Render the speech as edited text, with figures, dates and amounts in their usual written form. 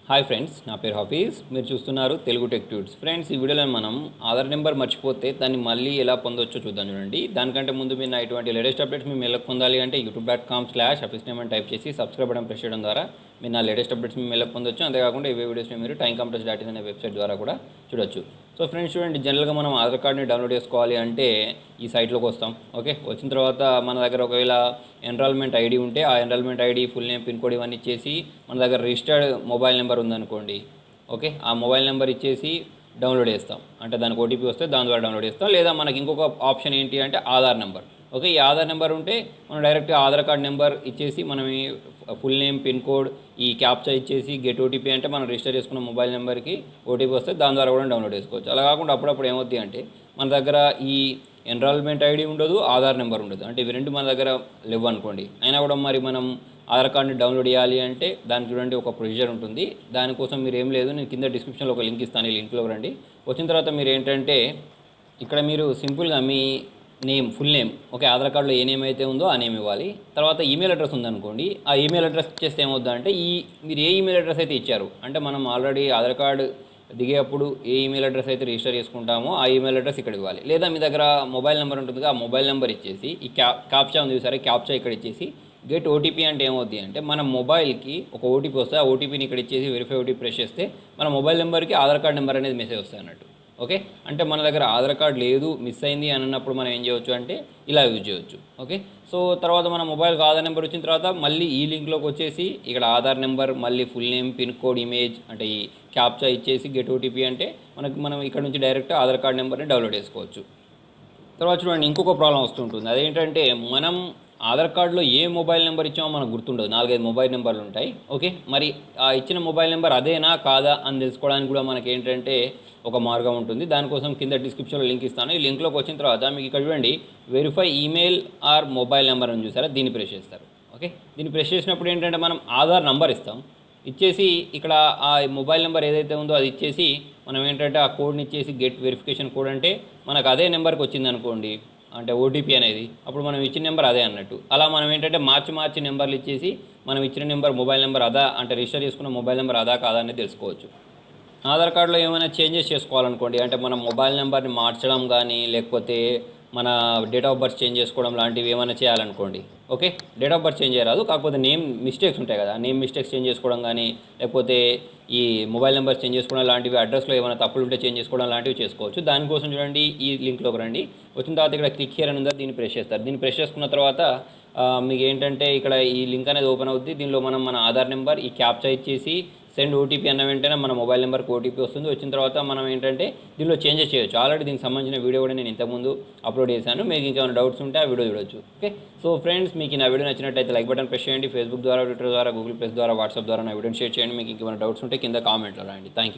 Hi friends, నా పేరు హఫీజ్. మీరు చూస్తున్నారు తెలుగు టెక్ ట్యూట్స్. ఫ్రెండ్స్, ఈ వీడియోలో మనం ఆధార్ నెంబర్ మర్చిపోతే దాన్ని మళ్ళీ ఎలా పొందొచ్చో చూద్దాం. చూడండి, దానికంటే ముందు మీరు ఇటువంటి లేటెస్ట్ అప్డేట్స్ మేము ఎలా పొందాలి అంటే youtube.com/hafeezname అని టైప్ చేసి సబ్స్క్రైబ్ బటన్ ప్రెస్ చేయడం ద్వారా మీరు నా లేటెస్ట్ అప్డేట్స్ మేము ఎలా పొందొచ్చు. అంతేకాకుండా ఇవే వీడియోస్ని మీరు timecomputers.in అనే వెబ్సైట్ ద్వారా కూడా చూడొచ్చు. సో ఫ్రెండ్స్, చూడండి, జనరల్గా మనం ఆధార్ కార్డ్ని డౌన్లోడ్ చేసుకోవాలి అంటే ఈ సైట్లోకి వస్తాం. ఓకే, వచ్చిన తర్వాత మన దగ్గర ఒకవేళ ఎన్రోల్మెంట్ ఐడి ఉంటే ఆ enrolment ID, full name, pin code ఇవన్నీ ఇచ్చేసి మన దగ్గర రిజిస్టర్డ్ మొబైల్ నెంబర్ ఉందనుకోండి. ఓకే, ఆ మొబైల్ నెంబర్ ఇచ్చేసి డౌన్లోడ్ చేస్తాం. అంటే దానికి ఓటీపీ వస్తే దాని ద్వారా డౌన్లోడ్ చేస్తాం. లేదా మనకి ఇంకొక ఆప్షన్ ఏంటి అంటే ఆధార్ నెంబర్. ఓకే, ఈ ఆధార్ నెంబర్ ఉంటే మనం డైరెక్ట్గా ఆధార్ కార్డ్ నెంబర్ ఇచ్చేసి మనం ఈ ఫుల్ నేమ్, పిన్ కోడ్, ఈ క్యాప్చా ఇచ్చేసి గెట్ ఓటీపీ అంటే మనం రిజిస్టర్ చేసుకున్న మొబైల్ నెంబర్కి ఓటీపీ వస్తే దాని ద్వారా కూడా డౌన్లోడ్ చేసుకోవచ్చు. అలా కాకుండా అప్పుడప్పుడు ఏమవుతుంది అంటే మన దగ్గర ఈ ఎన్రోల్మెంట్ ఐడి ఉండదు, ఆధార్ నెంబర్ ఉండదు. అంటే ఇవి రెండు మన దగ్గర లేవు అనుకోండి. అయినా కూడా మరి మనం ఆధార్ కార్డ్ని డౌన్లోడ్ చేయాలి అంటే దానికి చూడండి ఒక ప్రొసీజర్ ఉంటుంది. దానికోసం మీరు ఏం లేదు, నేను కింద డిస్క్రిప్షన్లో ఒక లింక్ ఇస్తాను. ఈ లింక్లో రండి. వచ్చిన తర్వాత మీరు ఏంటంటే ఇక్కడ మీరు సింపుల్గా మీ name, full name, okay, Aadhaar కార్డులో ఏ నేమ్ అయితే ఉందో ఆ నేమ్ ఇవ్వాలి. తర్వాత ఈమెయిల్ అడ్రస్ ఉందనుకోండి, ఆ ఈమెయిల్ అడ్రస్ ఇచ్చేస్తే ఏమవుతుందంటే మీరు ఏ ఈమెయిల్ అడ్రస్ అయితే ఇచ్చారు అంటే మనం ఆల్రెడీ ఆధార్ కార్డు దిగేటప్పుడు ఏ ఈమెయిల్ అడ్రస్ అయితే రిజిస్టర్ చేసుకుంటామో ఆ ఈమెయిల్ అడ్రస్ ఇక్కడ ఇవ్వాలి. లేదా మీ దగ్గర మొబైల్ నెంబర్ ఉంటుందిగా, ఆ మొబైల్ నెంబర్ ఇచ్చేసి ఈ క్యాప్చా ఉంది సరే, క్యాప్చా ఇక్కడ ఇచ్చేసి గెట్ ఓటీపీ అంటే ఏమవుతుంది అంటే మన మొబైల్కి ఒక ఓటీపీ వస్తే ఆ ఓటీపీని ఇక్కడ ఇచ్చేసి వెరిఫై ఓటీపీ ప్రెస్ చేస్తే మన మొబైల్ నెంబర్కి ఆధార్ కార్డ్ నెంబర్ అనేది మెసేజ్ వస్తుంది అన్నట్టు. ఓకే, అంటే మన దగ్గర ఆధార్ కార్డ్ లేదు, మిస్ అయింది అని అన్నప్పుడు మనం ఏం చేయవచ్చు అంటే ఇలా యూజ్ చేయవచ్చు. ఓకే, సో తర్వాత మన మొబైల్కి ఆధార్ నెంబర్ వచ్చిన తర్వాత మళ్ళీ ఈ లింక్లోకి వచ్చేసి ఇక్కడ ఆధార్ నెంబర్, మళ్ళీ full name, pin code, image అంటే ఈ క్యాప్చా ఇచ్చేసి గెట్ ఓటీపీ అంటే మనం ఇక్కడ నుంచి డైరెక్ట్ ఆధార్ కార్డ్ నెంబర్ని డౌన్లోడ్ చేసుకోవచ్చు. తర్వాత చూడండి, ఇంకొక ప్రాబ్లం వస్తుంటుంది. అదేంటంటే మనం ఆధార్ కార్డులో ఏ మొబైల్ నెంబర్ ఇచ్చామో మనకు గుర్తుండదు. 4-5 మొబైల్ నెంబర్లు ఉంటాయి. ఓకే, మరి ఆ ఇచ్చిన మొబైల్ నెంబర్ అదేనా కాదా అని తెలుసుకోవడానికి కూడా మనకి ఏంటంటే ఒక మార్గం ఉంటుంది. దానికోసం కింద డిస్క్రిప్షన్లో లింక్ ఇస్తాను. ఈ లింక్లోకి వచ్చిన తర్వాత మీకు ఇక్కడ చూడండి verify email or mobile number అని చూసారా, దీన్ని ప్రెస్ చేస్తారు. ఓకే, దీన్ని ప్రెస్ చేసినప్పుడు ఏంటంటే మనం ఆధార్ నెంబర్ ఇస్తాం. ఇచ్చేసి ఇక్కడ ఆ మొబైల్ నెంబర్ ఏదైతే ఉందో అది ఇచ్చేసి మనం ఏంటంటే ఆ కోడ్ని ఇచ్చేసి గెట్ వెరిఫికేషన్ కోడ్ అంటే మనకు అదే నెంబర్కి వచ్చింది అనుకోండి, అంటే ఓటీపీ అనేది, అప్పుడు మనం ఇచ్చిన నెంబర్ అదే అన్నట్టు. అలా మనం ఏంటంటే మార్చి నెంబర్లు ఇచ్చేసి మనం ఇచ్చిన నెంబర్, మొబైల్ నెంబర్ అదా అంటే రిజిస్టర్ చేసుకున్న మొబైల్ నెంబర్ అదా కాదా అనేది తెలుసుకోవచ్చు. ఆధార్ కార్డులో ఏమైనా చేంజెస్ చేసుకోవాలనుకోండి, అంటే మనం మొబైల్ నెంబర్ని మార్చడం కానీ లేకపోతే మన డేట్ ఆఫ్ బర్త్ చేంజ్ చేసుకోవడం లాంటివి ఏమైనా చేయాలనుకోండి. Okay, date of birth change చేయరాదు, కాకపోతే నేమ్ మిస్టేక్స్ ఉంటాయి కదా, నేమ్ మిస్టేక్స్ చేంజ్ చేసుకోవడం కానీ లేకపోతే ఈ మొబైల్ నెంబర్ చేంజ్ చేసుకోవడం లాంటివి, అడ్రస్లో ఏమైనా తప్పులు ఉంటే చేంజ్ చేసుకోవడం లాంటివి చేసుకోవచ్చు. దానికోసం చూడండి ఈ లింక్లోకి రండి. వచ్చిన తర్వాత ఇక్కడ క్లిక్ హియర్ అని ఉందా, దీన్ని ప్రెస్ చేస్తారు. దీన్ని ప్రెస్ చేసుకున్న తర్వాత మీకు ఏంటంటే ఇక్కడ ఈ లింక్ అనేది ఓపెన్ అవుతుంది. దీనిలో మన ఆధార్ నెంబర్, ఈ క్యాప్చా ఇచ్చేసి సెండ్ ఓటీపీ అన్న వెంటనే మన మొబైల్ నెంబర్కి ఓటీపీ వస్తుంది. వచ్చిన తర్వాత మనం ఏంటంటే దీనిలో చేంజెస్ చేయొచ్చు. ఆల్రెడీ దీనికి సంబంధించిన వీడియో కూడా నేను ఇంతకుముందు అప్లోడ్ చేశాను. మీకు ఇంకేమైనా డౌట్స్ ఉంటే ఆ వీడియో చూడొచ్చు. ఓకే, సో ఫ్రెండ్స్, మీకు నా వీడియో నచ్చినట్టయితే లైక్ బటన్ ప్రెస్ చేయండి. ఫేస్బుక్ ద్వారా, ట్విట్టర్ ద్వారా, గూగుల్ ప్లస్ ద్వారా, వాట్సాప్ ద్వారా నా వీడియోని షేర్ చేయండి. మీకు ఇంకేమైనా డౌట్స్ ఉంటే కింద కామెంట్లో రాయండి. Thank you.